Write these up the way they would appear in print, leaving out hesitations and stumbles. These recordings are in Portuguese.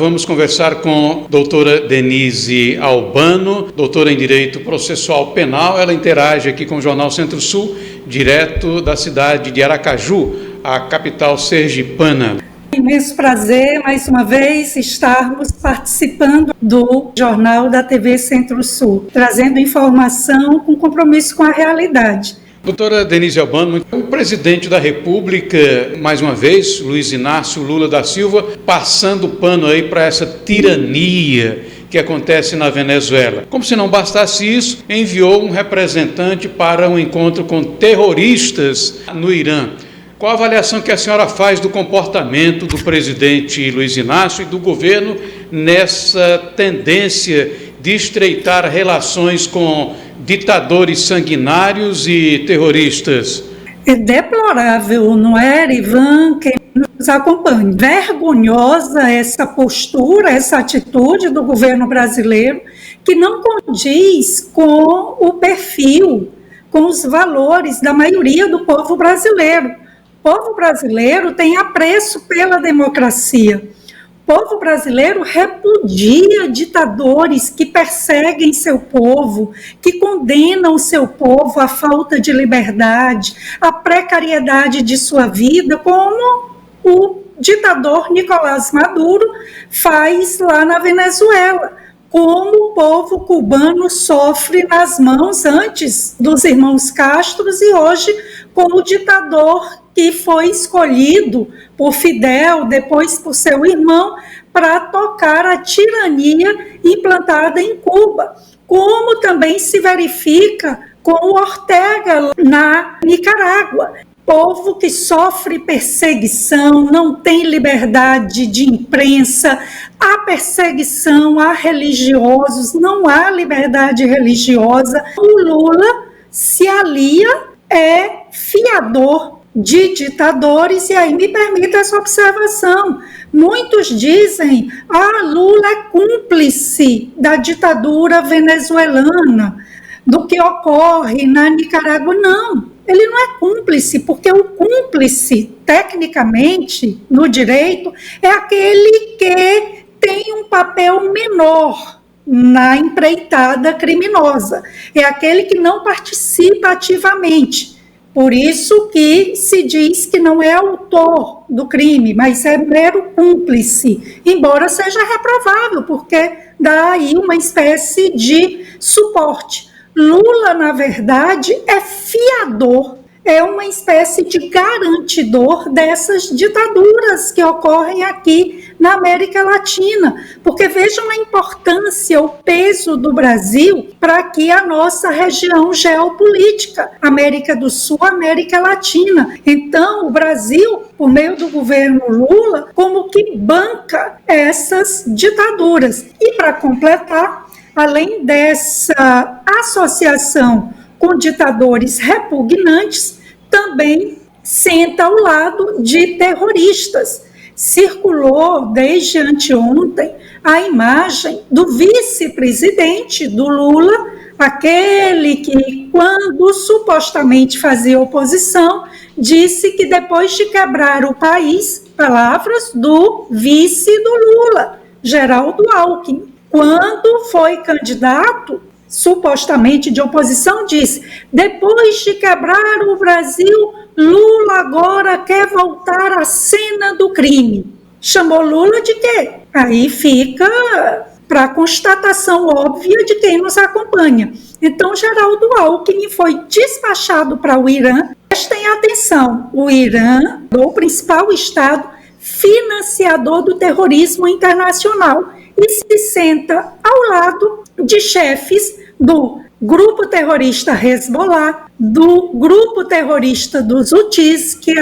vamos conversar com a doutora Denise Albano, doutora em Direito Processual Penal. Ela interage aqui com o Jornal Centro-Sul, direto da cidade de Aracaju, a capital sergipana. Imenso prazer, mais uma vez, estarmos participando do Jornal da TV Centro-Sul, trazendo informação com compromisso com a realidade. Doutora Denise Albano, o presidente da República, mais uma vez, Luiz Inácio Lula da Silva, passando pano aí para essa tirania que acontece na Venezuela. Como se não bastasse isso, enviou um representante para um encontro com terroristas no Irã. Qual a avaliação que a senhora faz do comportamento do presidente Luiz Inácio e do governo nessa tendência de estreitar relações com ditadores sanguinários e terroristas? É deplorável, não é, Ivan, quem nos acompanha? Vergonhosa essa postura, essa atitude do governo brasileiro, que não condiz com o perfil, com os valores da maioria do povo brasileiro. O povo brasileiro tem apreço pela democracia. O povo brasileiro repudia ditadores que perseguem seu povo, que condenam seu povo à falta de liberdade, à precariedade de sua vida, como o ditador Nicolás Maduro faz lá na Venezuela, como o povo cubano sofre nas mãos antes dos irmãos Castro e hoje com o ditador que foi escolhido por Fidel, depois por seu irmão, para tocar a tirania implantada em Cuba, como também se verifica com o Ortega na Nicarágua. Povo que sofre perseguição, não tem liberdade de imprensa, há perseguição a religiosos, não há liberdade religiosa. O Lula se alia, é fiador de ditadores, e aí me permita essa observação. Muitos dizem, Lula é cúmplice da ditadura venezuelana, do que ocorre na Nicarágua. Não, ele não é cúmplice, porque o cúmplice, tecnicamente, no direito, é aquele que tem um papel menor na empreitada criminosa, é aquele que não participa ativamente. Por isso que se diz que não é autor do crime, mas é mero cúmplice, embora seja reprovável, porque dá aí uma espécie de suporte. Lula, na verdade, é fiador, é uma espécie de garantidor dessas ditaduras que ocorrem aqui na América Latina, porque vejam a importância, o peso do Brasil para aqui a nossa região geopolítica, América do Sul, América Latina. Então, o Brasil, por meio do governo Lula, como que banca essas ditaduras. E para completar, além dessa associação com ditadores repugnantes, também senta ao lado de terroristas. Circulou desde anteontem a imagem do vice-presidente do Lula, aquele que, quando supostamente fazia oposição, disse que depois de quebrar o país, palavras do vice do Lula, Geraldo Alckmin, quando foi candidato, supostamente de oposição, disse, depois de quebrar o Brasil, Lula agora quer voltar à cena do crime. Chamou Lula de quê? Aí fica para constatação óbvia de quem nos acompanha. Então, Geraldo Alckmin foi despachado para o Irã. Prestem atenção, o Irã é o principal estado financiador do terrorismo internacional e se senta ao lado de chefes do grupo terrorista Hezbollah, do grupo terrorista dos Houthis, que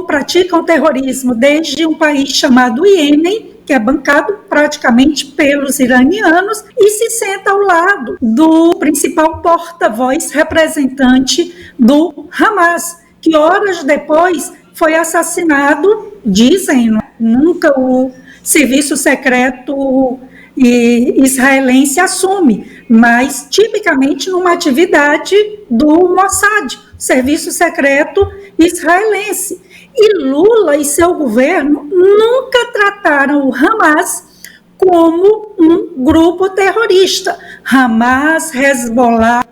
praticam terrorismo desde um país chamado Iêmen, que é bancado praticamente pelos iranianos, e se senta ao lado do principal porta-voz representante do Hamas, que horas depois foi assassinado, dizem, nunca o serviço secreto israelense assume, mas tipicamente numa atividade do Mossad, serviço secreto israelense. E Lula e seu governo nunca trataram o Hamas como um grupo terrorista. Hamas, Hezbollah.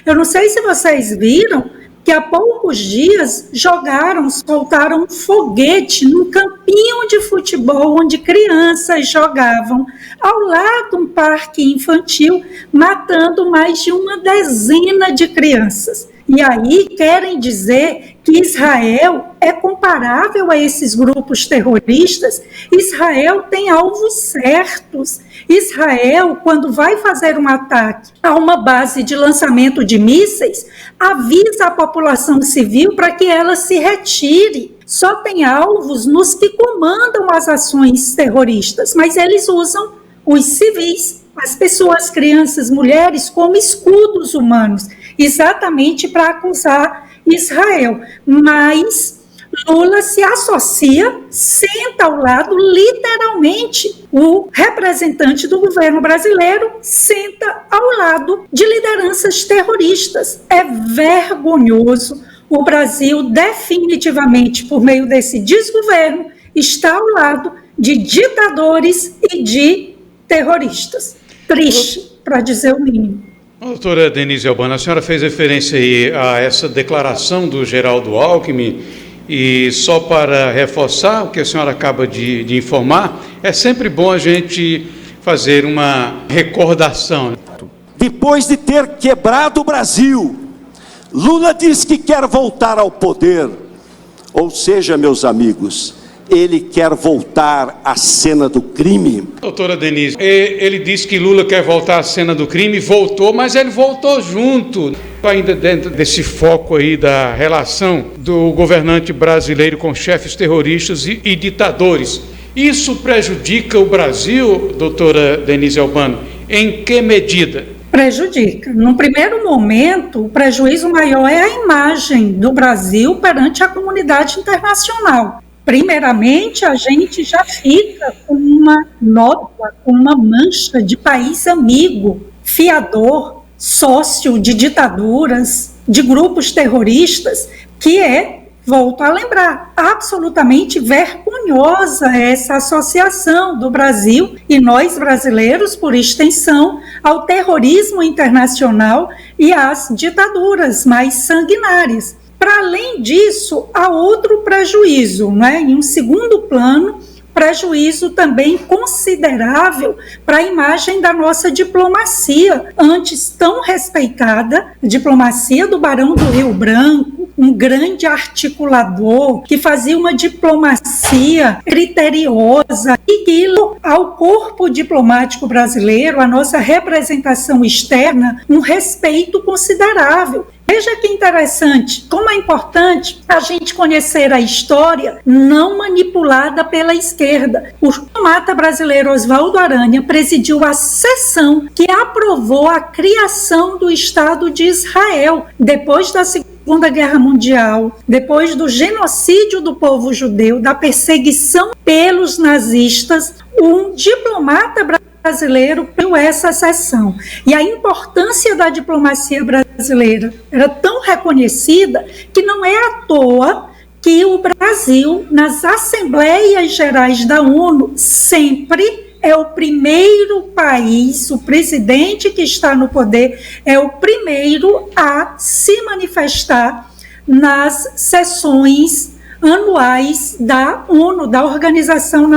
Eu não sei se vocês viram que há poucos dias soltaram um foguete num campinho de futebol onde crianças jogavam ao lado de um parque infantil, matando mais de uma dezena de crianças. E aí querem dizer que Israel é comparável a esses grupos terroristas. Israel tem alvos certos. Israel, quando vai fazer um ataque a uma base de lançamento de mísseis, avisa a população civil para que ela se retire. Só tem alvos nos que comandam as ações terroristas, mas eles usam os civis, as pessoas, crianças, mulheres, como escudos humanos, exatamente para acusar Israel. Mas Lula se associa, senta ao lado, literalmente, o representante do governo brasileiro senta ao lado de lideranças terroristas. É vergonhoso. O Brasil, definitivamente, por meio desse desgoverno, está ao lado de ditadores e de terroristas. Triste, para dizer o mínimo. Doutora Denise Albano, a senhora fez referência aí a essa declaração do Geraldo Alckmin, e só para reforçar o que a senhora acaba de informar, é sempre bom a gente fazer uma recordação. Depois de ter quebrado o Brasil, Lula diz que quer voltar ao poder, ou seja, meus amigos, ele quer voltar à cena do crime. Doutora Denise, ele disse que Lula quer voltar à cena do crime, voltou, mas ele voltou junto, ainda dentro desse foco aí da relação do governante brasileiro com chefes terroristas e ditadores. Isso prejudica o Brasil, doutora Denise Albano, em que medida? Prejudica. No primeiro momento, o prejuízo maior é a imagem do Brasil perante a comunidade internacional. Primeiramente, a gente já fica com uma nota, com uma mancha de país amigo, fiador, sócio de ditaduras, de grupos terroristas, que é, volto a lembrar, absolutamente vergonhosa essa associação do Brasil e nós brasileiros, por extensão, ao terrorismo internacional e às ditaduras mais sanguinárias. Para além disso, há outro prejuízo, né? Em um segundo plano, prejuízo também considerável para a imagem da nossa diplomacia, antes tão respeitada, diplomacia do Barão do Rio Branco, um grande articulador que fazia uma diplomacia criteriosa e que ao corpo diplomático brasileiro, a nossa representação externa, um respeito considerável. Veja que interessante, como é importante a gente conhecer a história não manipulada pela esquerda. O diplomata brasileiro Oswaldo Aranha presidiu a sessão que aprovou a criação do Estado de Israel, depois da Segunda Guerra Mundial, depois do genocídio do povo judeu, da perseguição pelos nazistas. Um diplomata brasileiro viu essa sessão. E a importância da diplomacia brasileira era tão reconhecida que não é à toa que o Brasil, nas Assembleias Gerais da ONU, sempre é o primeiro país, o presidente que está no poder é o primeiro a se manifestar nas sessões anuais da ONU, da Organização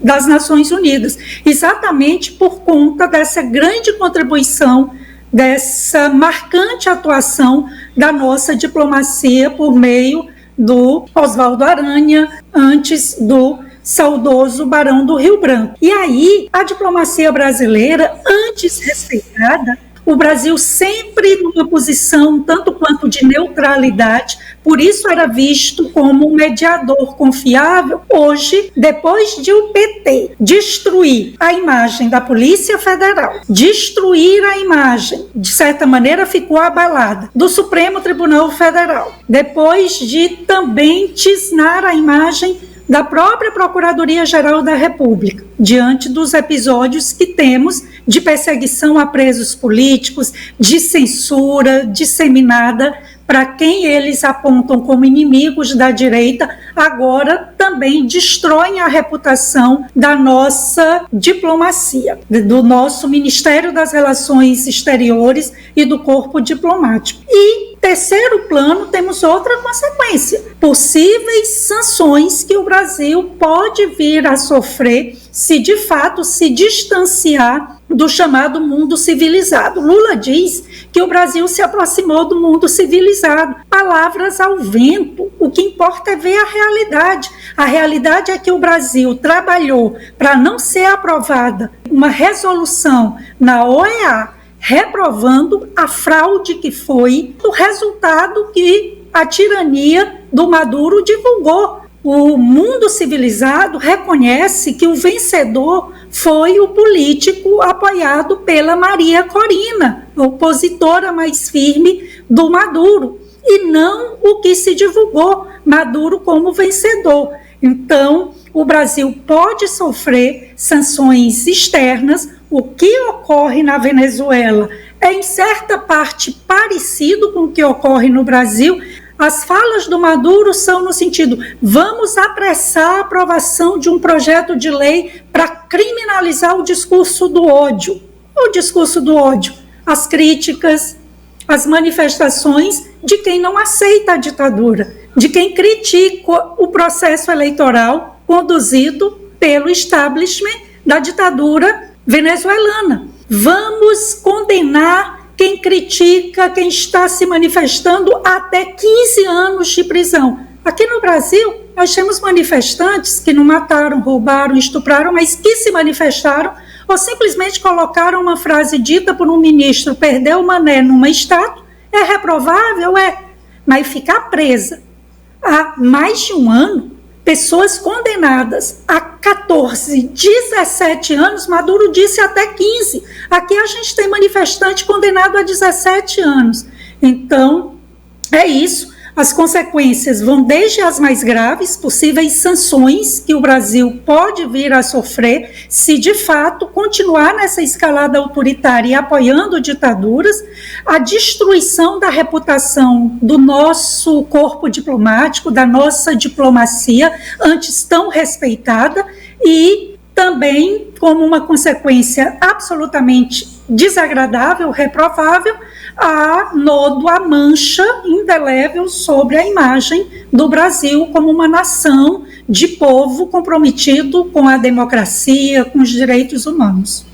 das Nações Unidas, exatamente por conta dessa grande contribuição, dessa marcante atuação da nossa diplomacia por meio do Oswaldo Aranha, antes do saudoso Barão do Rio Branco. E aí, a diplomacia brasileira, antes respeitada, o Brasil sempre numa posição tanto quanto de neutralidade, por isso era visto como um mediador confiável. Hoje, depois de o PT destruir a imagem da Polícia Federal, destruir a imagem, de certa maneira ficou abalada, do Supremo Tribunal Federal, depois de também tisnar a imagem da própria Procuradoria-Geral da República, diante dos episódios que temos de perseguição a presos políticos, de censura disseminada para quem eles apontam como inimigos da direita, agora também destroem a reputação da nossa diplomacia, do nosso Ministério das Relações Exteriores e do corpo diplomático. E, terceiro plano, temos outra consequência: possíveis sanções que o Brasil pode vir a sofrer se de fato se distanciar do chamado mundo civilizado. Lula diz que o Brasil se aproximou do mundo civilizado. Palavras ao vento. O que importa é ver a realidade. A realidade é que o Brasil trabalhou para não ser aprovada uma resolução na OEA reprovando a fraude que foi o resultado que a tirania do Maduro divulgou. O mundo civilizado reconhece que o vencedor foi o político apoiado pela Maria Corina, opositora mais firme do Maduro, e não o que se divulgou, Maduro como vencedor. Então, o Brasil pode sofrer sanções externas. O que ocorre na Venezuela é, em certa parte, parecido com o que ocorre no Brasil. As falas do Maduro são no sentido: vamos apressar a aprovação de um projeto de lei para criminalizar o discurso do ódio. O discurso do ódio, as críticas, as manifestações de quem não aceita a ditadura, de quem critica o processo eleitoral conduzido pelo establishment da ditadura venezuelana. Vamos condenar quem critica, quem está se manifestando, até 15 anos de prisão. Aqui no Brasil, nós temos manifestantes que não mataram, roubaram, estupraram, mas que se manifestaram ou simplesmente colocaram uma frase dita por um ministro: perdeu o mané numa estátua. É reprovável? É. Mas ficar presa há mais de um ano, pessoas condenadas a 14, 17 anos, Maduro disse até 15. Aqui a gente tem manifestante condenado a 17 anos. Então, é isso. As consequências vão desde as mais graves, possíveis sanções que o Brasil pode vir a sofrer se de fato continuar nessa escalada autoritária e apoiando ditaduras, a destruição da reputação do nosso corpo diplomático, da nossa diplomacia, antes tão respeitada, e também, como uma consequência absolutamente desagradável, reprovável, a mancha indelével sobre a imagem do Brasil como uma nação de povo comprometido com a democracia, com os direitos humanos.